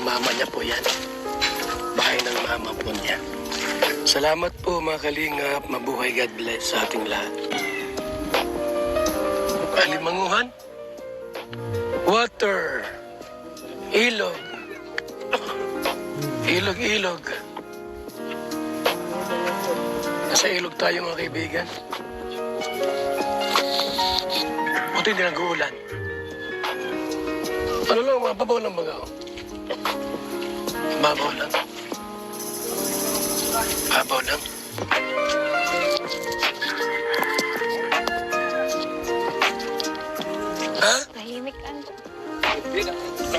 mama niya po yan. Bahay ng mama po niya. Salamat po mga kalingap. Mabuhay, God bless sa ating lahat. Alimanguhan. Water. Ilog. Ilog. Nasa ilog tayo mga kaibigan. Buti hindi nag-uulan. Ano lang, mababaw lang baga. Mababaw lang. Mababaw lang. Ha? Tahimik ano.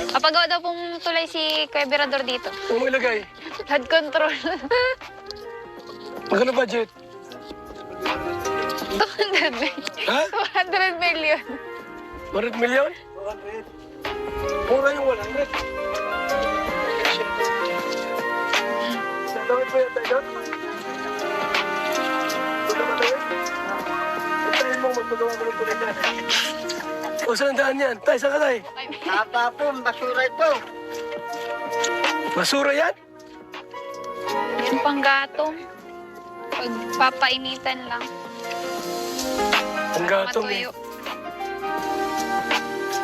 Kapagawa daw pong tulay si Kuya Berador dito. Ano mo ilagay? Flood control. Magkano budget? 200 million. Ha? 200 million. 100 million? 100. Mura yung 100. Sa dawit mo yan tayo? Wala ba tayo? Itayin mo, magmagawa mo ng tulay na. O, saan ang daan yan? Tay, saan ka tay? Haba po, basura ito. Basura yan? Yung panggatong. Pagpapainitan lang. Ang gatong eh. Matuyo.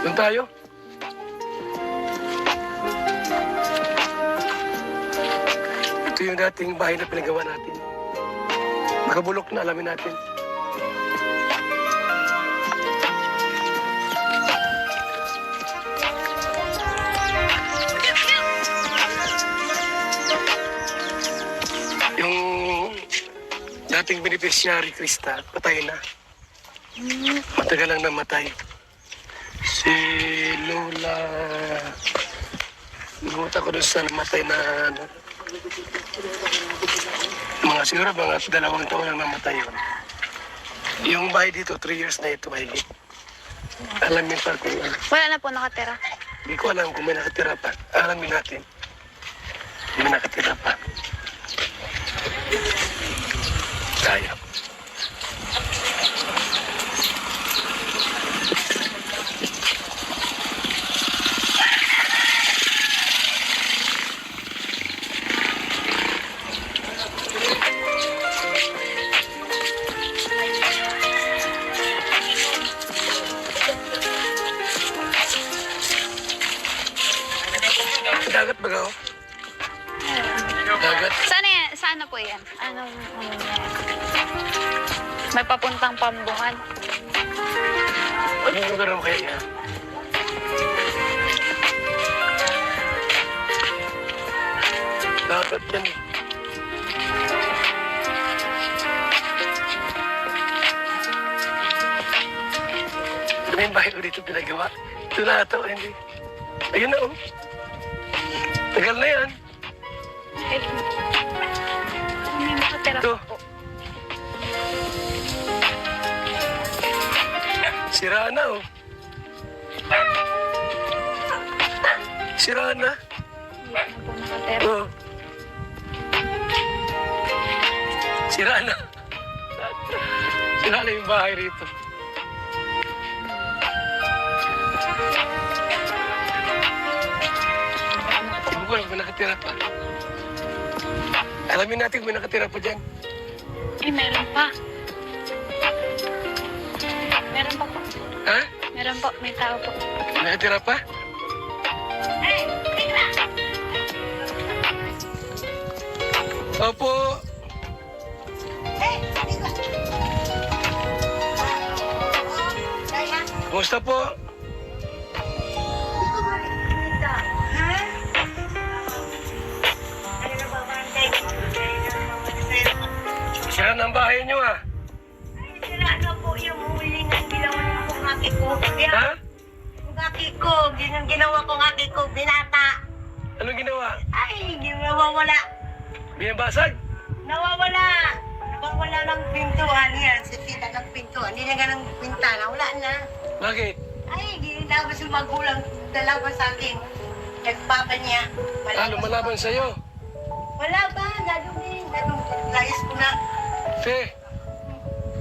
Doon tayo? Ito yung dating bahay na pinagawa natin. Makabulok na, alamin natin. Yung dating beneficiary, Krista, patay na. Matagal lang namatay. Si Lola... Naguta ko doon sa namatay na... Ano, siguro mga 2 taon lang namatay yun. Yung bahay dito, 3 years na ito mahigit. Alamin pa kung ano. Wala na po nakatira. Hindi ko alam kung may nakatira pa. Alamin natin. Kung may nakatira pa. Tayo. Dagat ba ka? Dagat. Saan yan? Saan na po yan? Anong yan? May papuntang Pambuhan. Anong lugar mo kaya yan? Dagat yan eh. Ano yung bahay ko dito pinagawa? Ito na ito, hindi. Ayun na oh. Tagal na yan. Ay, may nakatira Ito. po. Sira na oh. Sira na. Hindi na po nakatira. Oh. Sira na. Sira na yung bahay rito. Hindi ko alam kung nakatira pa. Alamin natin kung may nakatira pa dyan. Ay, meron pa. Meron pa po. Ha? Meron po. May tao po. Nakatira pa? Opo. Kumusta po? Sira na ang bahay niyo ah. Sira na po yung huli ng ginawa ng aki ko. Ha? Yung aki ko, ginawa ko aki ko, binata. Anong ginawa? Ay, nawawala. Binabasag? Nawawala. Nawawala ng pintuan yan. Sa sila ng pintuan. Hindi na ganang pintana. Wala na. Bakit? Ay, ginilabas yung magulang. Dalawa sa akin. Nagpapa niya. Lumalaban sa'yo. Wala ba? Nadumi. Layas ko na. Te,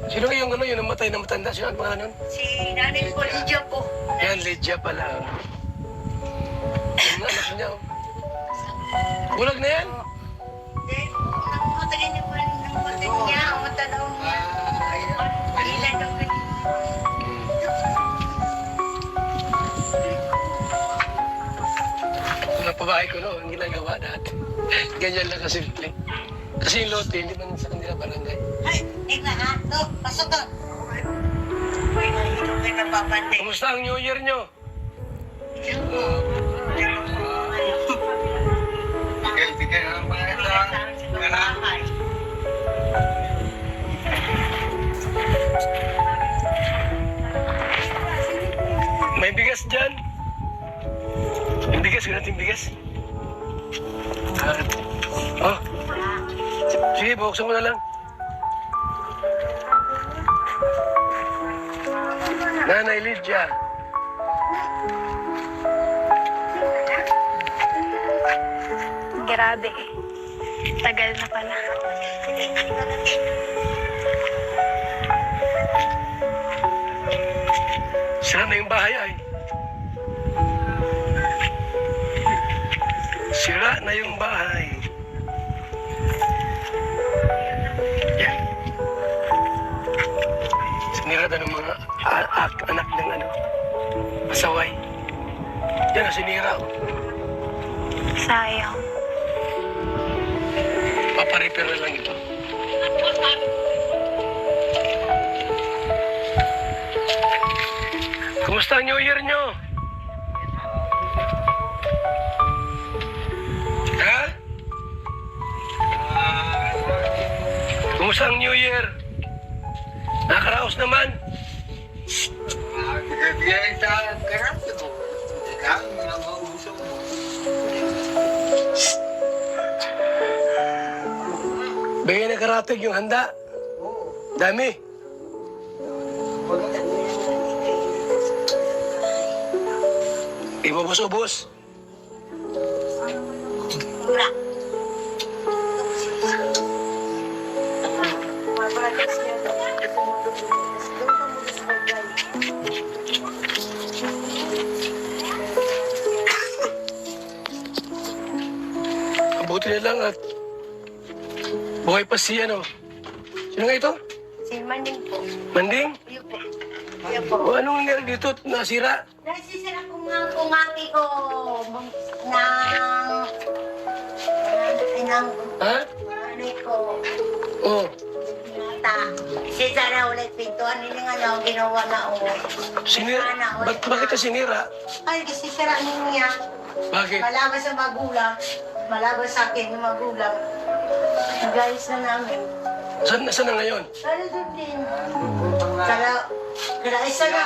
sino yung ano, yung namatay na matanda? Sino ang pangalan nun? Si Nanay Polidio po. Yan, Lydia pala. Yung anak niya. Oh. Bulag na yan? Dahil namatagin niya pa rin ng mata niya, ang mata daw niya. Ilan daw ganyan. Mga pabahay ko noon, ginagawa dati. Ganyan lang kasimple. Kasi yung lote, hindi man sa kanila barangay. Ay, tingnan ha. No, pasok ka. Uy, nahihirap kayo napapantay. Kumusta ang New Year nyo? Bigay ang mga lang. May bigas dyan. May bigas, ganating bigas. Oh. Sige, buksan mo na lang. Nanay Lydia. Grabe eh. Tagal na pala. Sira na yung bahay ay. Sira na yung bahay. Yan. Sinira na ng mga anak ng ano, pasaway. Yan ang sinira. Oh. Sayang. Paparepair na lang ito. Kumusta ang New Year nyo? Ha? Kumusta ang New Year? Nakaraos naman? Bigay sa karat. Kami na mausok mo. Bigay na karatig yung handa. Dami. Ibubos-ubos. Wala. Mabuti na lang at buhay pa si ano. Sino nga ito? Si Maning po. Manding? Yun po. Yun po. O anong nangyari dito? Nasira? Nasisira ko nga ang kungaki ko ng Ha? nanay ko. Oh. Nata. Sisara ulit pintuan nila nga na ang ginawa na o. Sinira? Bakit na sinira? Ay, sisira niya. Bakit? Malaban sa magulang. Malaban sa akin ng magulang. Nag-ayos na namin. Saan na ngayon? Pero doon din. Kala isa na.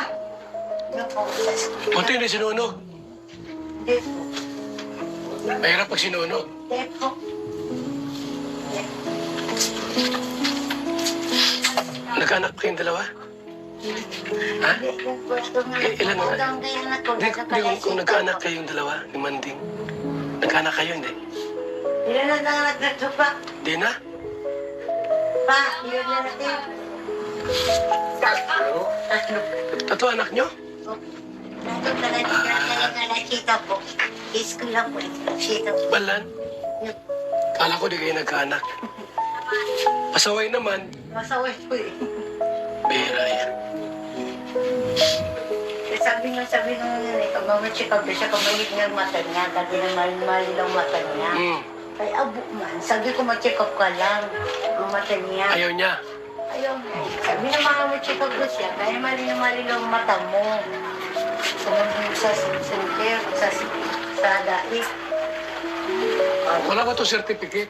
Ano po? Buti hindi sinunog. Hindi po. Mahirap pag sinunog. Hindi po. Nagkaanak pa kayong dalawa? Ha? Ilan na? Hindi kung nagkaanak kayong dalawa ni Manding. Nagkaanak kayo, hindi? Ilan na nagkakto pa? Hindi na? Pa, ilan na natin? Tatlo. Tato anak nyo? Nandun talaga nakita po. Isko lang po. Nakita po. Balan? Kala ko di kayo nagkaanak. Pasaway naman. Masaway po eh. Bira yan. Sabi nung nanay, kung mamacheck up siya, kamalit niya ang mata niya, dati na mali lang mata niya. Ay, abo man. Sabi ko, ma-check up ka lang. Ang mata niya. Ayaw niya. Ayaw na. Sabi na mga ma-check up ko siya, kaya mali lang ang mata mo. Sumunod sa center, sa daig. Wala ba to certificate?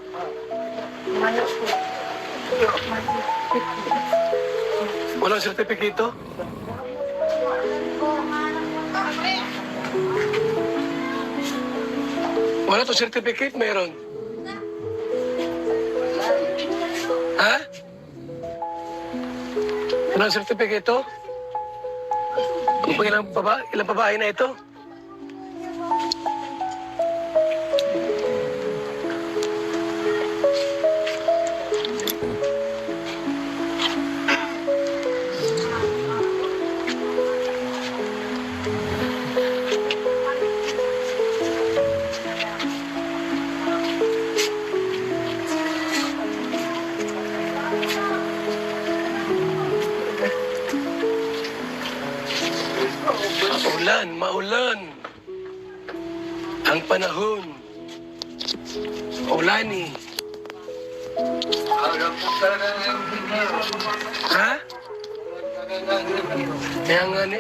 Manok ko. Walang certificate to? Wala to certificate, meron. Ha? Walang certificate to? Kung ilang babae na ito? maulan. Ang panahon. Ulani. Ha? Kaya nga ni.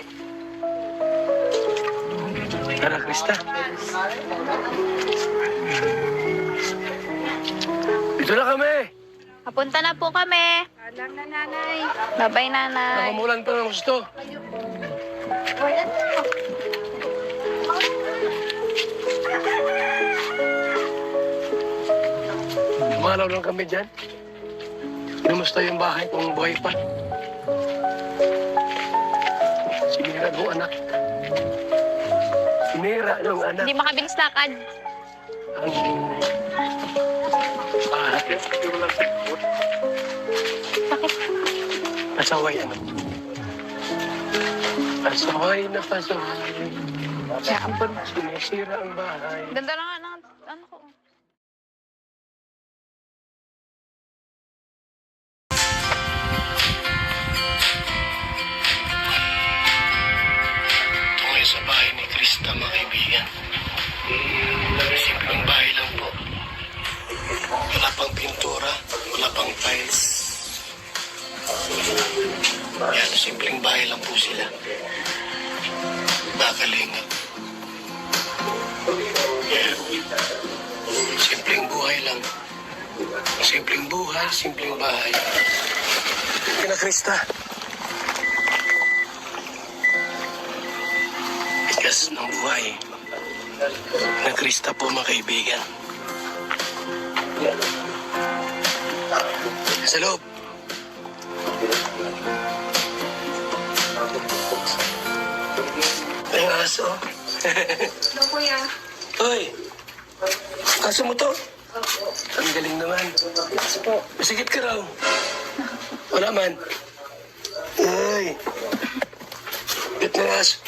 Tara, Krista. Dito na kami. Papunta na po kami. Alam na, nanay. Bye-bye, nanay. Nakumulan pa ng gusto. Wala na. Malaw lang kami dyan. Kumusta yung bahay kung buhay pa? Sinira ng anak. Sinira ng anak. Hindi makabilis lakad. Ang... Bakit? Pasaway ano? Pasaway na pasaway. Kaya ampun. Sinisira ang bahay. Ganda na nga ng ano ko. Tungo sa bahay ni Krista, mga kaibigan. Simpleng bahay lang po. Wala pang pintura, wala pang tiles. Yan, simpleng bahay lang po sila. Bakalinga. Yan. Simpleng buhay lang. Simpleng buhay, simpleng bahay. Kina Krista. Bigas ng buhay. Na Krista po, mga kaibigan. Sa loob. Ang aso. Ano, kuya? Hoy! Aso mo to? Ang galing naman. Masigit ka raw. Wala man. Ay. Bit ng aso.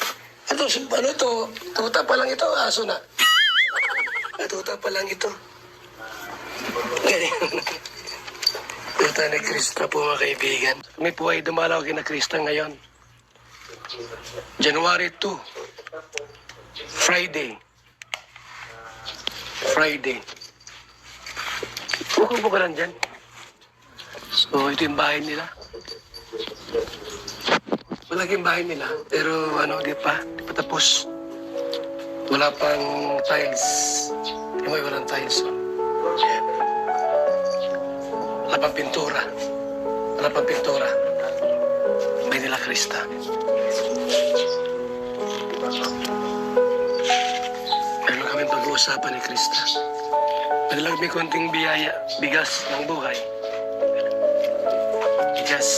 Ano to? Tuta pa lang ito. Aso na. Tuta pa lang ito. Galing. Tuta ni Krista po, mga kaibigan. Kami po ay dumalaw kina Krista ngayon. January 2. Friday. Upo ka lang dyan. So, ito yung bahay nila. Malaking bahay nila. Pero di pa tapos. Wala pang tiles. May walang tiles. Yan. Wala pang pintura. May nila Krista. Meron kami pag-uusapan ni Krista. Madalang may konting biyaya, bigas ng buhay. Bigas.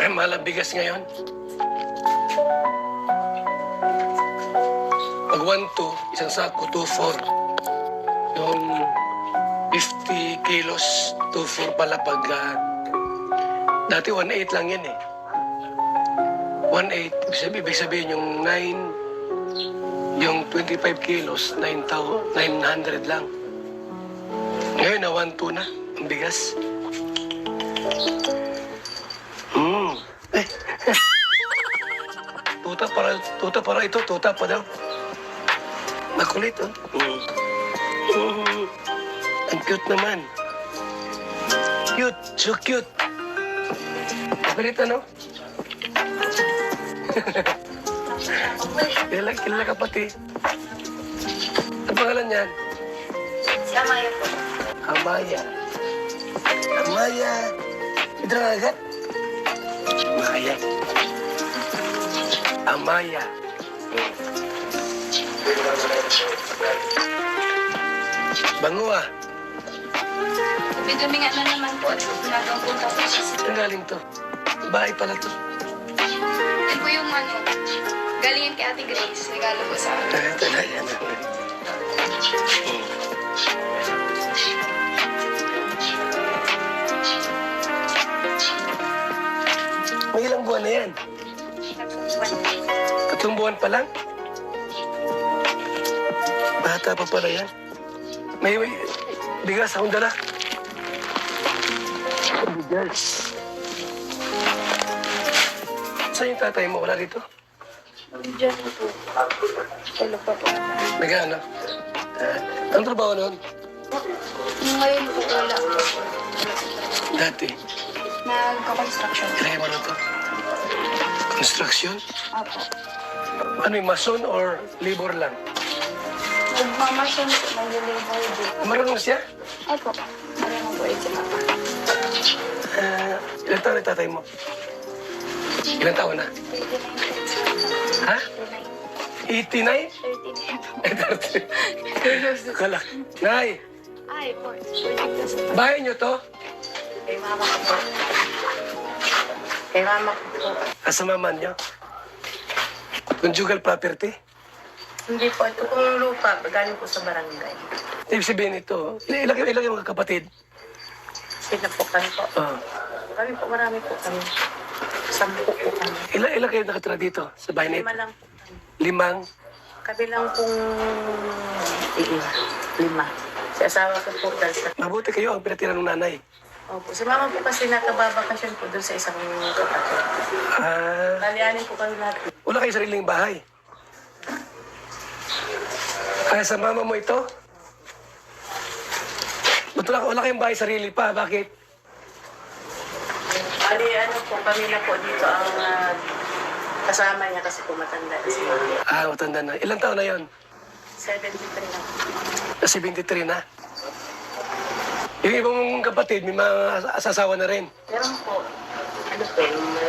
Ay, mahal ang bigas ngayon. Pag 1-2, isang sako, 2-4. Yung 50 kilos, 2-4 pala pag... dati 1-8 lang yan eh. 1-8, ibig sabihin yung 9, yung 25 kilos, 900 lang. Ngayon na 1-2 na, ang bigas. Tuta para ito, tuta pa daw. Makulit, oh. Ang cute naman. Cute, so cute. Makulit, ano? Kilala ka pati. Ang pangalan niyan? Si Amaya po. Amaya. Ito na agad? Amaya. Bango ah. Bidumi nga na naman po at ginagawa po tapos. Ang galing to. Bahay pala to. Yan po yung galingan kay Ate Grace. Regalo ko sa akin. Ito na yan. May ilang buwan na yan? 3 buwan pa lang? Bata pa pala yan. May bigas akong dala. Bigas. Saan yung tatay mo? Wala dito? Diyan po. Wala pa po. Nag-ano? Anong trabaho noon? Ngayon po wala po. Dati. Nagka-construction. Ilagay mo na to. Construction? Apo. Ano yung mason or labor lang? Nagmamasyon po. Nag-deliver din. Marunong siya? Apo. Marunong po rin si Papa. Ilan taon na tatay mo? Ilan taon na? 39. Ha? 89? 39. Kala. Nay, Ay po. Project sa bahay niyo to? Kay mama ko po. Kay mama ko po. Asa mama niyo? Conjugal property? Hindi po, ito pong lupa, galing po sa barangay. Ibig sabihin ito, ilagay mga kapatid. Sinapukan po. Oh. Kami po, marami po kami. 10 po kami. Ilan kayo nakatira dito sa bahay na ito? 5 lang po kami. 5. Kabilang pong 5. Si asawa ko po dahil sa... Mabuti kayo ang pinatira ng nanay. Opo, si mama po kasi nakababakasyon po doon sa isang kapatid. Balianin po kami lahat. Wala kayo sariling bahay. Kaya sa mama mo ito? Ba't wala kayong bahay sarili pa? Bakit? Bali, ano po, kami na po dito ang kasama niya kasi po matanda na si mama. Matanda na. Ilang taon na yon? 73 na po. 73 na. Yung ibang kapatid, may mga asasawa na rin. Meron po, ano po,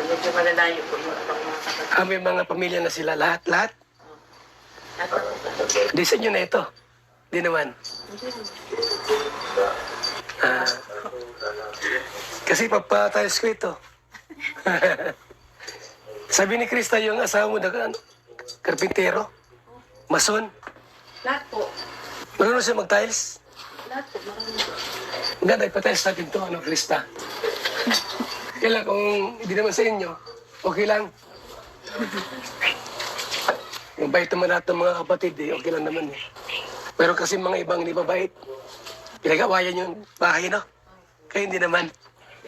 medyo malalayo po yung ibang mga kapatid. May mga pamilya na sila. Lahat? At po, Di sa inyo na ito. Di naman. Kasi papatayos ko ito. Sabi ni Krista, yung asawa mo, karpintero, mason. lahat po. Marunong siya mag-tiles. Lahat po, marami po. Ang ganda, ipatiles natin ito, Krista. Kaya kung hindi naman sa inyo, okay lang. Yung bait naman natin ng mga kapatid, okay lang naman eh. Pero kasi mga ibang hindi mabait, pinag-awayan yung bahay, no? Kaya hindi naman.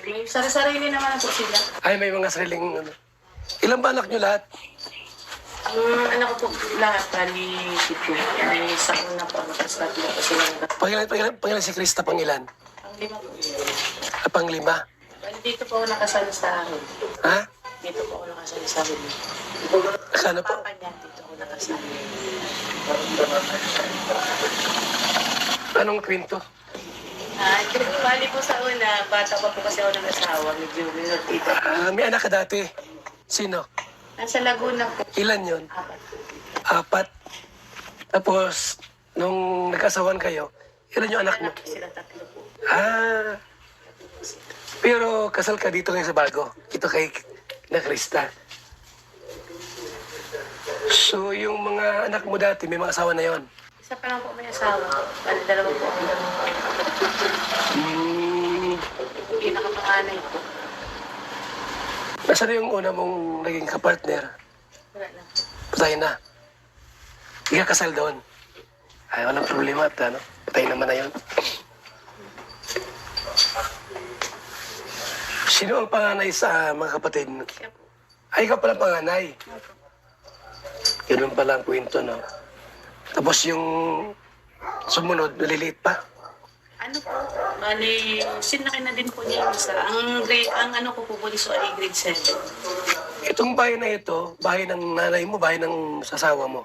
May sarili naman po sila. Ay, may mga sariling, ano. Ilan ba anak nyo lahat? Ang anak ko po lahat, bali, dito. May isa una po, tapos tatlo po sila. Pangilan si Krista, pangilan? Ang 5 po. Panglima. Bali, dito po ako nakasali sa akin. Ha? Dito po ako nakasali sa akin. Ano po? Papa niya, dito ako nakasali. Anong kwento? Bali po sa una, bata pa po kasi ako ng asawa, medyo minor tito. May anak ka dati. Sino? Nasa Laguna po. Ilan yon? 4. 4. Tapos, nung nagkasawan kayo, ilan yung anak mo? Anak po sila 3 po. Pero kasal ka dito ngayon sa bago. Ito kay na Krista. So, yung mga anak mo dati, may mga asawa na yon. Isa pa lang po may asawa. Bali, 2 po ako. Pinakapanganay po. Nasaan yung una mong naging kapartner? Wala na. Patay na. Hindi ka kasal doon. Ay, walang problema at ano, patay naman na yun. Sino ang panganay sa mga kapatid? Siya po. Ay, ikaw pala panganay. Ganun pala ang kwento, no? Tapos yung sumunod, naliliit pa. Ano po? Bali, sinaki na din po niya yung isa. Ang ano ko po so ay grade 7. Itong bahay na ito, bahay ng nanay mo, bahay ng sasawa mo.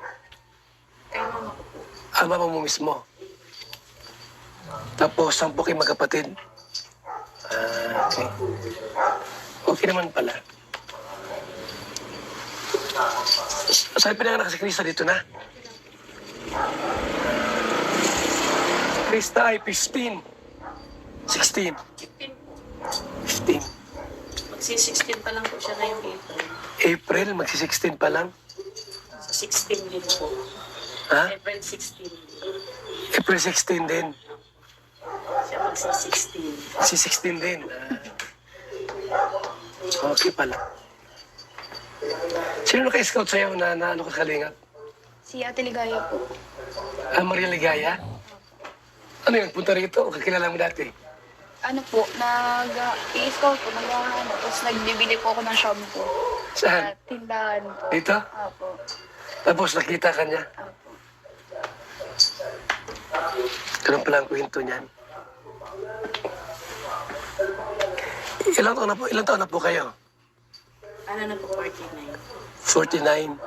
Kay mama ko po. Mama mo mismo. Tapos, 10 kayo magkapatid. Okay. Okay naman pala. Saan pinanganak si Krista dito na? Krista ay 15. 16. 15 po. 15. Magsi-16 pa lang po siya ngayong April. April, magsi-16 pa lang. Sa 16 din po. Ha? April 16. April 16 din. Siya magsi-16. Si 16 din. Okay pala. Sino naka-scout sa'yo na ano ka kalingap? Si Ate Ligaya po. Maria Ligaya? Ano yun? Punta rito? O kakilala mo dati? Ano po, i-scout po, tapos nagbibili po ako ng shampoo. Saan? Sa tindahan po. Dito? Opo. Tapos nakita ka niya. Opo. Ganun pala ang kwento niyan. Ilang taon na po kayo? Ano na po, 49. 49?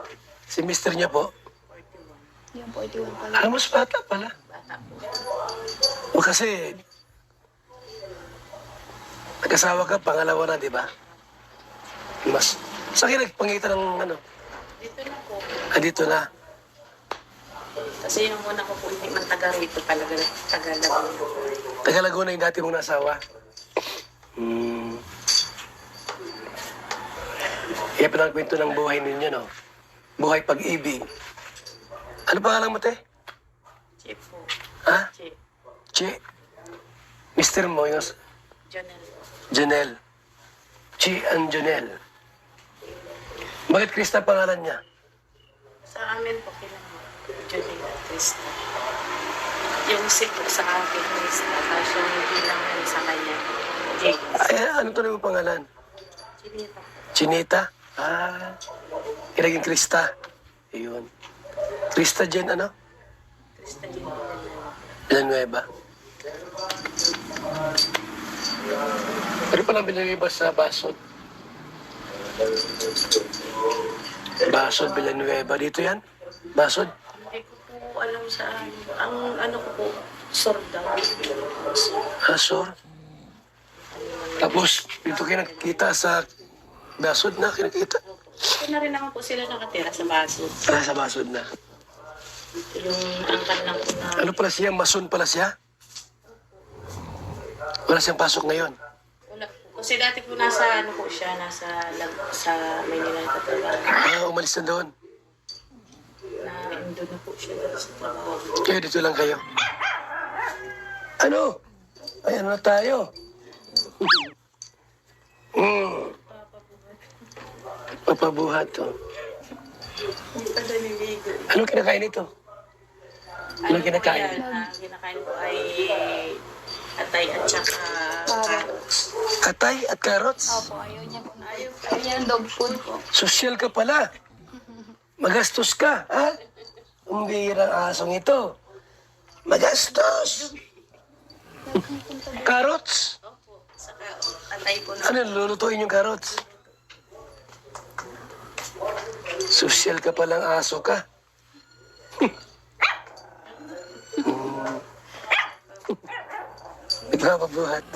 Si mister niya po? 41. Yung 41 pala. Mas bata pala. Bata po. O kasi, nag-asawa ka, pangalawa na, di ba? Mas, sa akin nagpangitan ng ano? Dito na po. Dito na. Kasi yung muna ko po, hindi man taga rito talaga, taga Laguna. Taga Laguna yung dati mong nasawa. Kaya pa kwento ng buhay ninyo, no? Buhay pag-ibig. Ano pangalan mo, te? Che po. Ha? Che. Che. Mister mo, yung Janel po. Janelle. Chi and Janelle. Bakit Krista pangalan niya? Sa amin po, kailangan Janel at Krista. Yung si po sa akin, Krista. Tapos yung bilang yan sa kanya, James. Ay, ano to yung pangalan? Chinita po. Chinita? Ilaging Krista. Ayun. Krista Jen, ano? Krista Janel. Villanueva. Pero palang Villanueva sa Basod. Basod, Villanueva. Dito yan? Basod? Hindi ko po alam saan. Ang ano ko po, Sorda. Asor. Tapos, dito kayo nakikita sa Basod na, kinakita. Ito na rin naman po sila nakatira sa baso. Sa Basod na. Yung angkan lang po na... Ano pala siya? Mason pala siya? Wala siyang pasok ngayon. Wala po. Kasi dati po nasa ano po siya, sa Maynila na katrabaho. Umalis na doon. Na indo na po siya dati sa trabaho. Kayo, dito lang kayo. Ano? Ay, ano na tayo? Papabuhat to. Hindi pa doon niligo. Anong kinakain ito? Anong kinakain? Po yan, ang kinakain ko ay atay at saka carrots. Atay at carrots? Opo, ayaw niya po. Ayaw niya ng dog food po. Sosyal ka pala. Magastos ka, ha? Ang bihirang asong ito. Magastos! Carrots? Opo, saka atay po na. Ano, lulutuin yung carrots? Sosyal ka palang aso ka. Nagpapabuhat.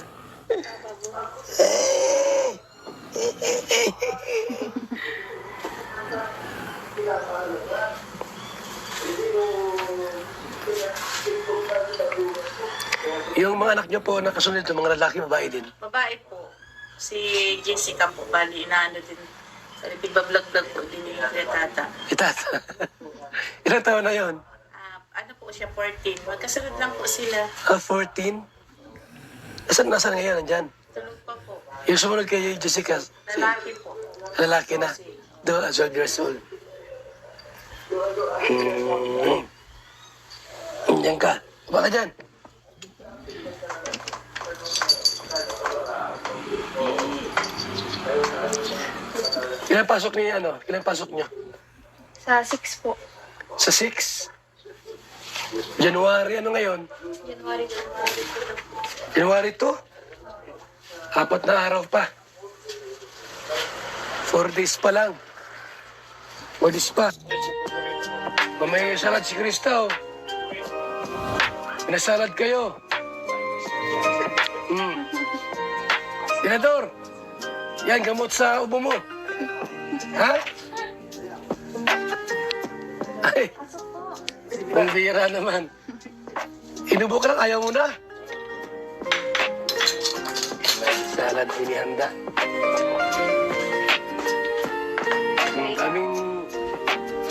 Yung mga anak niyo po nakasunod ito, mga lalaki, babae din. Babae po. Si Jessica po, bali, inaano din. Sa nagbablog-vlog po din yung tata. Itat. Ilang taon na yon? Ano po siya, 14. Magkasunod lang po sila. 14? Nasaan ngayon? Nandyan? Tulog pa po. Yung sumunod kay Jessica, Lalaki po. lalaki na. Do, 12 years old. Diyan ka. Baka dyan. Ilang pasok niyo ano? Ilang pasok niyo? Sa 6 po. Sa 6? January, ano ngayon? January po. January 2? 4 na araw pa. 4 days pa lang. 4 days pa. Mamaya salad si Krista, oh. Pinasalad kayo. Senador, yan, gamot sa ubo mo. Ha? Ay, ang bira naman. Inubo ka lang, ayaw mo na. Salad inihanda. Kaming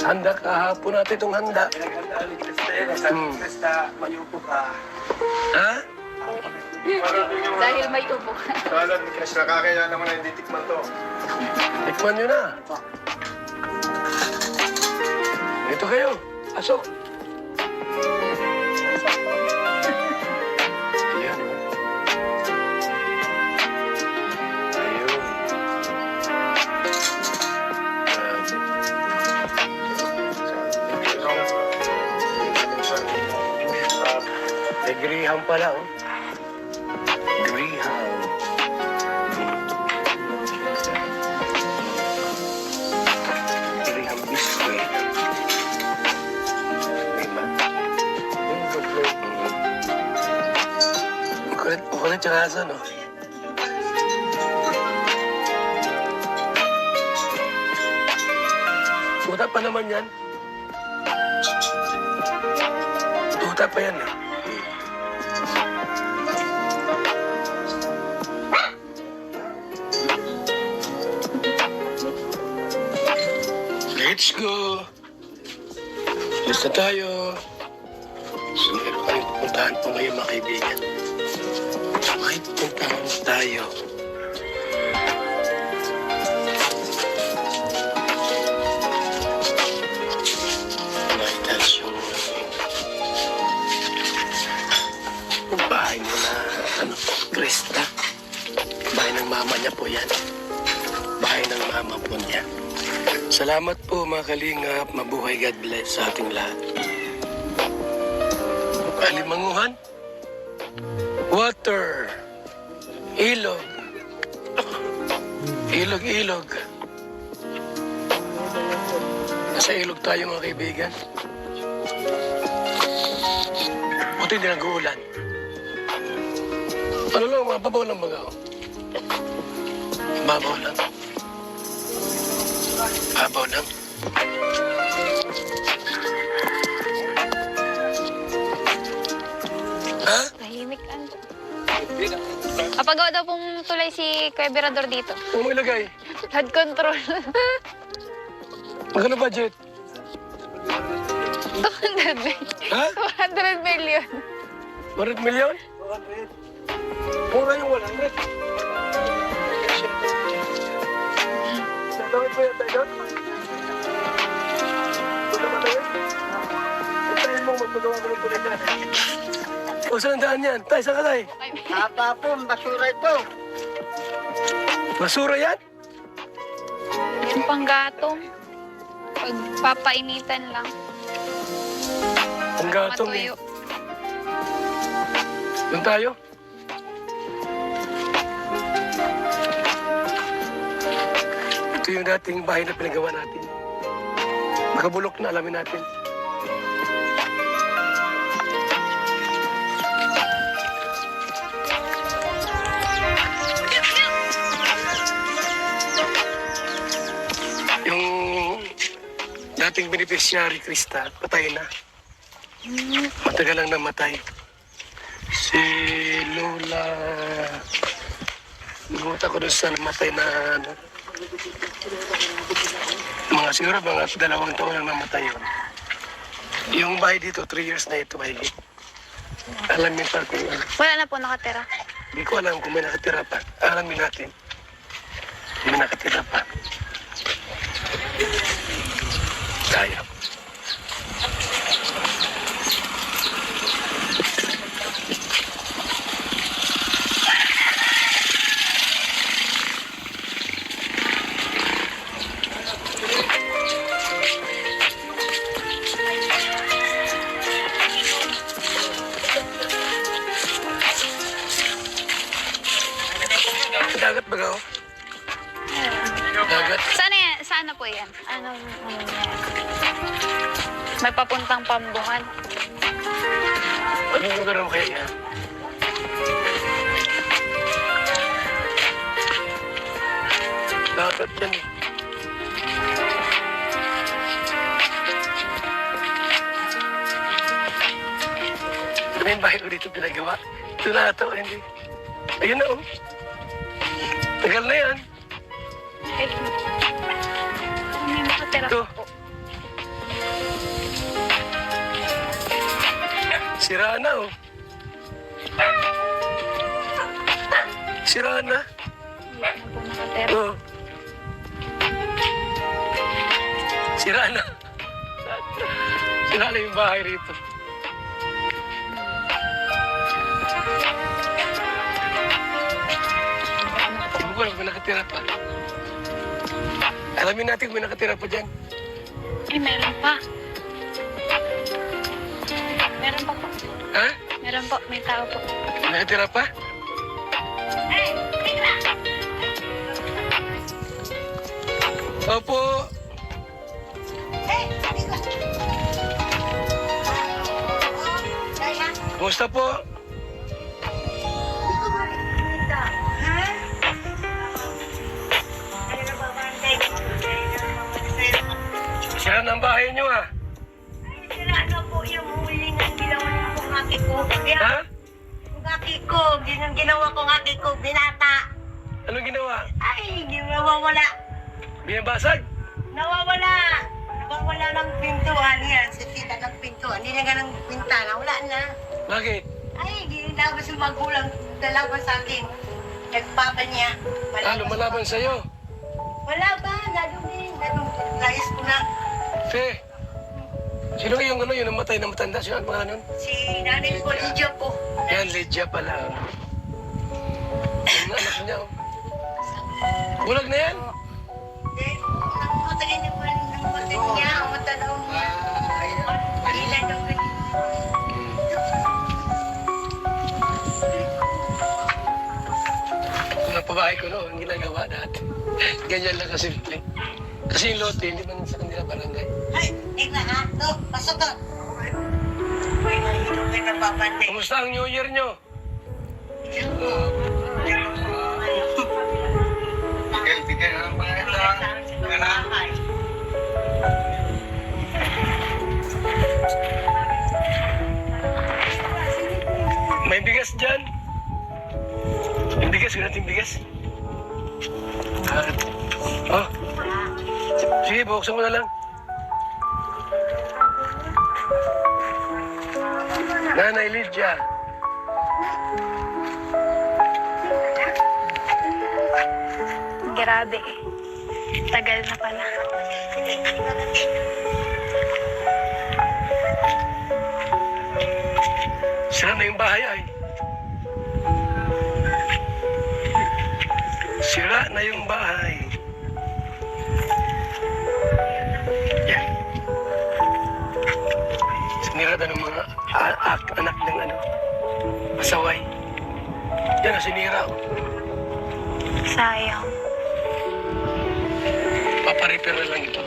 handa kahapon natin itong handa. Basta mayupo ka. Ha? Dahil may ubo. Salad ni Chris, nakakaya naman na hindi tikman to. Tikman nyo na. Ito kayo. Pasok. Ayan. Graham pala, oh. Graham. Graham biscuit. Diba? Makulit yung aso, no? Tuta pa naman yan. Tuta pa yan, eh. Let's go! Let's na tayo. So, meron kami pupuntahan po ngayon, mga kaibigan. May pupuntahan tayo. Nakita yung bahay mo na, Krista. Bahay ng mama niya po yan. Bahay ng mama po niya. Salamat po mga kalingap. Mabuhay, God bless sa ating lahat. Alimanguhan. Water. Ilog. Ilog. Nasa ilog tayo mga kaibigan. Buti hindi nag-uulan. Ano lang, mababaw lang baga. Mababaw lang. Mababaw lang. Ha? Tahimik ano. Papagawa daw pong tulay si Kuya Berador dito. Huwag mo ilagay. Head control. Magkano budget? 200 million. Ha? 200 million. 100 million? Mura yung 100. Gagawin mo yata yun? Ito naman na yun? Itayin mo, magpagawa ko ng tuloy na. O, saan daan yan? Tay, saan ka tay? Haba po, basura ito. Basura yan? Yung panggatong. Pagpapainitan lang. Ang gatong eh. Matuyo. Doon tayo? Ito yung dating bahay na pinagawa natin. Nakabulok na, alamin natin. Yung dating beneficiary, Krista, patay na. Matagal lang namatay. Si Lola... Naguta ko doon sa namatay na... Ano, mga siguro, mga 2 taon lang namatay yun. Yung bahay dito, 3 years na ito, mahigit. Alamin pa kung ano. Wala na po nakatira. Hindi ko alam kung may nakatira pa. Alamin natin. Kung may nakatira pa. Tayo. Dagat ba ka? Dagat? Saan yan? Saan na po yan? Ano yan? May papuntang Pambuhan. Anong lugar mo kaya yan? Dagat yan eh. Ano yung bahay ko dito pinagawa? Ito na ito, hindi. Ayun na oh. Tagal na yan. Ay, may nakatira Ito. po. Sira na oh. Sira na. Wala na po nakatira. Oh. Sira na. Sira na yung bahay rito. Hindi ko alam kung nakatira pa. Alamin natin kung may nakatira pa dyan. Ay, meron pa. Meron pa po. Ha? Meron Meron po, may tao po. Nakatira pa? Opo. Kumusta po? Sira ng bahay niyo ah. Sira na po yung huli ng ginawa ng aki ko. Ha? Yung aki ko, ginawa kong aki ko, binata. Anong ginawa? Ay, nawawala. Binabasag? Nawawala. Nawawala ng pintuan yan. Sisita ng pintuan. Nilagyan ng pintana. Wala na. Bakit? Ay, ginilabas yung magulang. Dalawa sa akin. Nagpapa niya. Lumalaban sa'yo. Wala ba? Nadumi. Layas ko na. Fe, sino yung ano, yung namatay na matanda? Sino ang pangalan nun? Si Nanay ko, Lydia po. Yan, Lydia pala. Yung anak niya. oh. Bulag na yan? Then, namatay na po ng mata niya. Ang mata daw niya. Ilan daw ganyan. Kung napabahay ko no, ang ginagawa dati. Ganyan lang kasimple. Kasi yung lote, hindi man sa kanila barangay. Ay, tingnan ha. No, pasok ka. Uy, nahihirap kayo napapantay. Kumusta ang New Year nyo? Bigay ng mga ito. May bigas dyan. May bigas, wala natin bigas. Oh. Sige, buksan mo na lang. Nanay Lydia. Grabe. Tagal na pala. Sira na yung bahay ay. Sira na yung bahay. Yan. Sinira na ng mga anak ng ano, asaway. Yan ang sinira. Sayang. Paparepair na lang ito.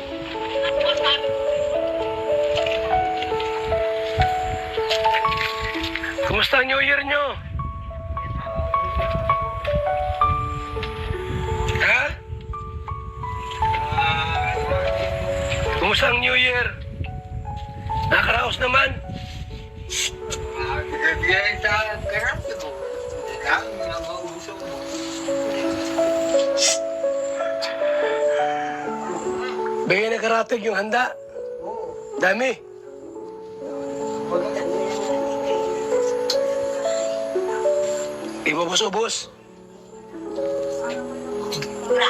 Kumusta ang New Year nyo? Ha? Kumusta ang New Year? Nakaraos naman? Bigay sa garasyo mo. Hindi lang nanguusok mo. Bigay na karatig yung handa. Dami. Ibubos-ubos. Wala.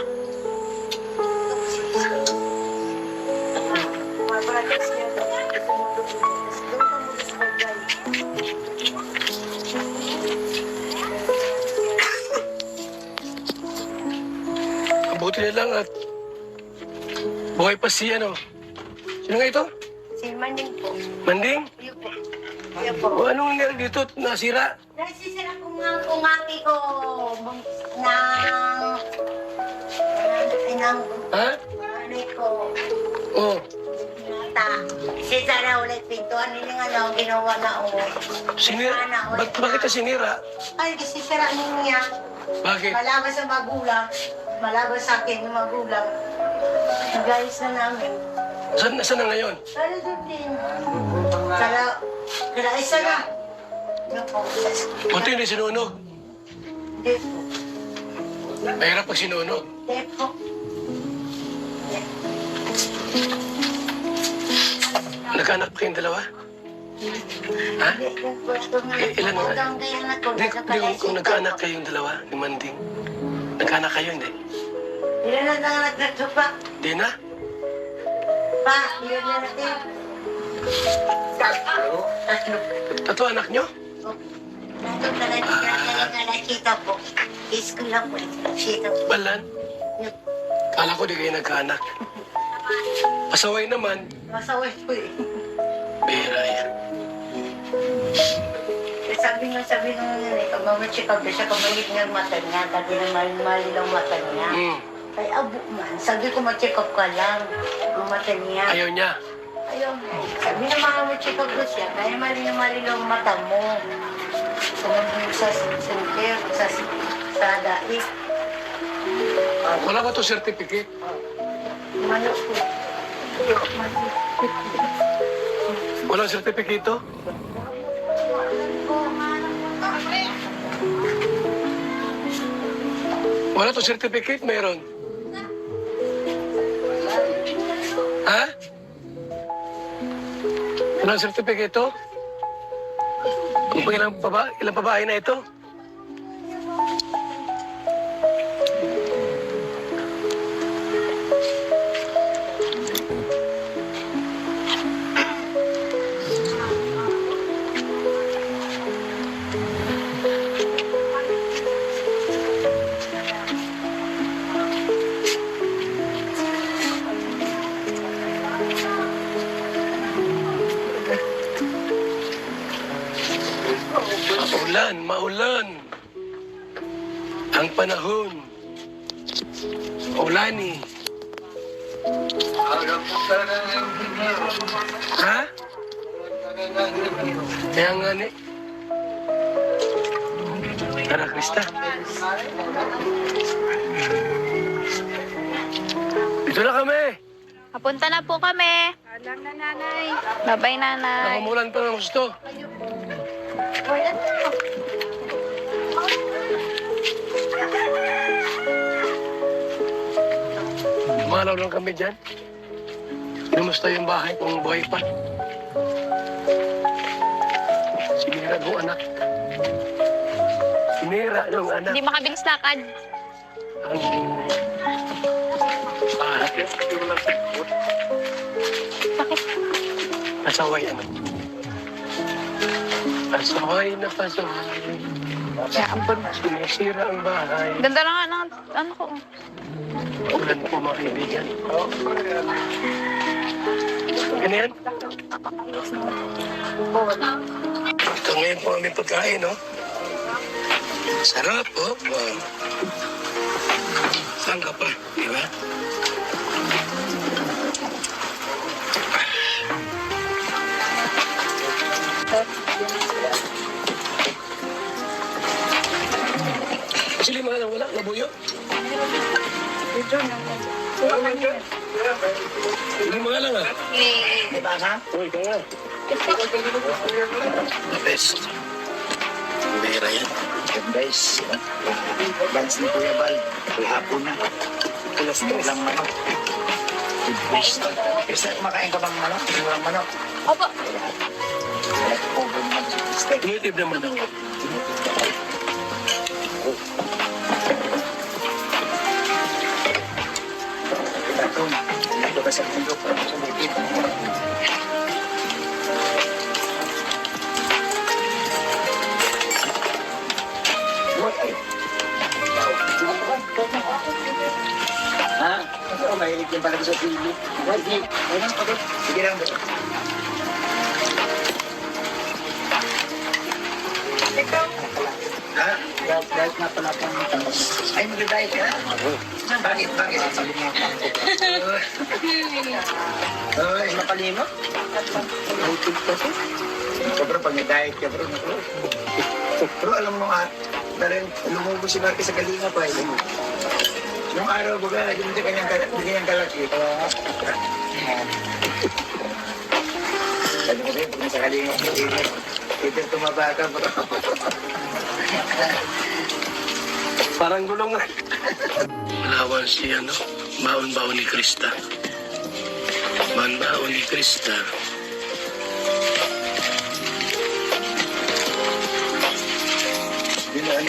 Mabuti na lang at buhay pa si ano. Sino nga ito? Si Manding po. Manding? Iyo po. Iyo po. O anong nangyari dito? Nasira? Nasisira ko nga kumaki ko ng Ha? nanay ko. Oh. Nata. Sisa na ulit pintuan. Hindi nga lang ginawa na o. Sinira? Bakit na sinira? Ay, sisira niya. Bakit? Malaban sa magulang. Malaban sa akin ng magulang. Nag-ayos na namin. Saan na ngayon? Sana doon din. Kala isa na. Ano po? Buti hindi sinunog. Hindi po. Mahirap pag sinunog. Hindi po. Nagkaanak pa kayong dalawa? Ha? Ilan na? Hanggang ngayon na to. Di kung nagkaanak kayong dalawa ni Manding. Nagkaanak kayo, hindi? Ilan na lang nagtatupa? Di na? Pa, ilan na natin? Tatlo. Tatlo anak nyo? Nakita po. Isko lang po. Nakita po. Balan? Kala ko di kayo nagkaanak. Pasaway naman. Masaway po eh. Bihira yan. Sa sabi nung nanay, pag mamacheck up siya, kamalit nga ang mata niya, dati na mali lang mata niya. Ay, abo man, sabi ko ma-check up ka lang, ang mata niya. Ayaw niya. Ayaw, sabi na ma-check up ko siya, kaya mali lang ang mata mo. Sumunod sa center, sa dait. Wala ba to certificate? Manok ko. Walang certificate to? Wala to certificate, meron. Ha? Walang certificate to? Kung pa ilang babae na ito? Maulan. Ang panahon. Ulani. Ha? Kaya nga ni. Tara, Krista. Dito na kami. Papunta na po kami. Alam na, nanay. Bye-bye, nanay. Nakumulan pa ng gusto. Dumalaw lang kami dyan. Lumusta yung bahay kung buhay pa. Sinira ng anak. Sinira ng anak. Hindi makabilis lakad. Bakit? Bakit? Pasaway ano? Pasaway na pasaway. Kaya ampun. Sinisira ang bahay. Ganda na nga ng ano ko. Ulan po mga kaibigan. Ano yan? Ito ngayon po aming pagkain, no? Sarap, oh. Wow. Saan ka pa, di ba? Kasi lima lang wala, nabuyo. Lima nga lang ah. Diba ka? Uy, ka nga. The best. Bera yan. Guys, dance ni Kuya Bal. Hapon na. Alas 3 lang manok. Kasi kumakain ka bang manok? Walang manok. Opo. Native naman ako. Ito ka sa mundo para sa native. Ha? Ito, mahilig din pala sa TV. Sige lang. Ha? Diet nga pala po ng tamas. Ay, mag-diet ka? Bakit? Ay, makalimot? Butig kasi. Bro, pag nag-diet ka, bro. Bro, alam mo nga, dahil lumubos si Marky sa galinga pa. Yung araw, baga, hindi kanyang kalaki. Sabi ko rin, pag nasa kalinga, ito tumaba ka, bro. Parang gulong nga. Malawan si ano, baon-baon ni Krista. Baon-baon ni Krista.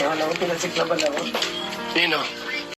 Alam ko, pinasik naman ako. Nino?